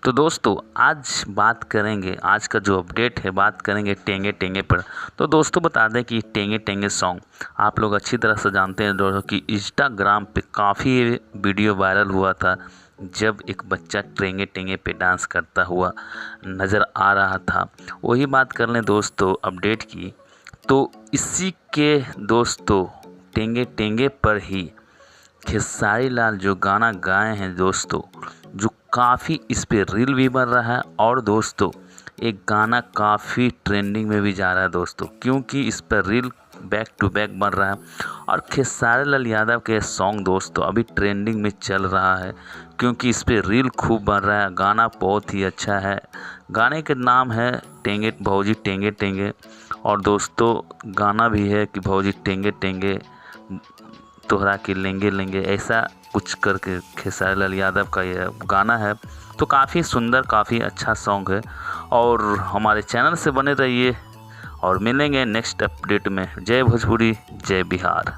तो दोस्तों आज बात करेंगे, आज का जो अपडेट है बात करेंगे टेंगे टेंगे पर। तो दोस्तों बता दें कि टेंगे टेंगे सॉन्ग आप लोग अच्छी तरह से जानते हैं दोस्तों कि इंस्टाग्राम पे काफ़ी वीडियो वायरल हुआ था, जब एक बच्चा टेंगे टेंगे पे डांस करता हुआ नज़र आ रहा था। वही बात कर लें दोस्तों अपडेट की, तो इसी के दोस्तों टेंगे टेंगे पर ही खेसारी लाल जो गाना गाए हैं दोस्तों, जो काफ़ी इस पे रील भी बन रहा है और दोस्तों एक गाना काफ़ी ट्रेंडिंग में भी जा रहा है दोस्तों, क्योंकि इस पर रील बैक टू बैक बन रहा है। और खेसारी लाल यादव के सॉन्ग दोस्तों अभी ट्रेंडिंग में चल रहा है, क्योंकि इस पे रील खूब बन रहा है। गाना बहुत ही अच्छा है, गाने के नाम है टेंगे भौजी टेंगे टेंगे, और दोस्तों गाना भी है कि भौजी टेंगे टेंगे तोहरा के लेंगे लेंगे, ऐसा कुछ करके खेसारी लाल यादव का यह गाना है। तो काफ़ी सुंदर, काफ़ी अच्छा सॉन्ग है। और हमारे चैनल से बने रहिए और मिलेंगे नेक्स्ट अपडेट में। जय भोजपुरी, जय बिहार।